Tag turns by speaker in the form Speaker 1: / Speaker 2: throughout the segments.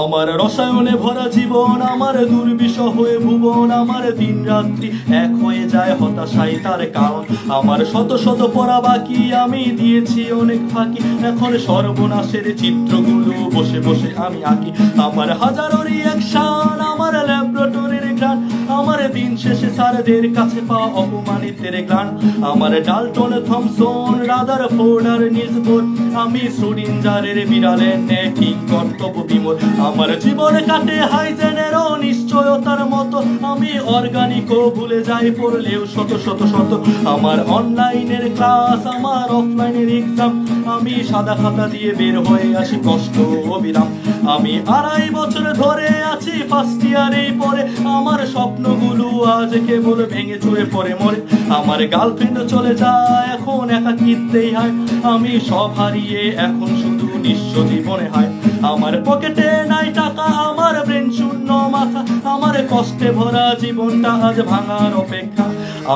Speaker 1: আমার রসায়নে ভরা জীবন, আমার দুর্বিষহ হয়ে ভুবন, আমার দিন রাত্রি এক হয়ে যায় হতাশায় তার কারণ। আমার শত শত পড়া বাকি, আমি দিয়েছি অনেক ফাঁকি, এখন সর্বনাশের চিত্রগুলো বসে বসে আমি আঁকি। আমার হাজারো রিয়াকশন, আমার ল্যাবরেটরির গান, আমার দিন শেষে স্যারদের কাছে পাওয়া অপমানিতের গান। আমার ডাল্টন, থমসন, রাদারফোর্ড আর নিলস বোর, আমি শ্রোডিঞ্জারের বিড়ালের ন্যায় ঠিক কর্তব্য বিমূঢ়। আমার জীবন কাটে হাইজেনের অনিশ্চয়তার মতো, আমি অর্গানিকও ভুলে যাই পড়লেও শত শত শত। আমার অনলাইনের ক্লাস, আমার অফলাইনের এক্সাম, আমি সাদা খাতা দিয়ে বের হয়ে আসি কষ্ট অবিরাম। আমি 2.5 বছর ধরে আছি ফার্স্ট ইয়ারেই পরে, আমার স্বপ্নগুলো আজ কেবল ভেঙে চুরে পড়ে মরে। আমার গার্লফ্রেন্ড চলে যায়, এখন একাকিত্বেই হয়, আমি সব হারিয়ে এখন শুধু নিঃস্ব জীবনে হয়। আমার পকেটে নাই টাকা, আমার ব্রেন শূন্য মাথা, আমার কষ্টে ভরা জীবনটা আজ ভাঙার অপেক্ষা।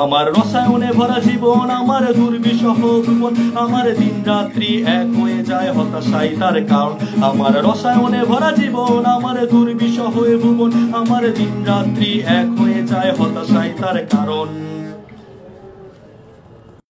Speaker 1: আমার রসায়নে ভরা জীবন, আমার দুর্বিষহ ভুবন, আমার দিন রাত্রি এক হয়ে যায় হতাশায় তার কারণ। আমার রসায়নে ভরা জীবন, আমার দুর্বিষহ ভুবন, আমার দিন রাত্রি এক হয়ে যায় হতাশায় তার কারণ।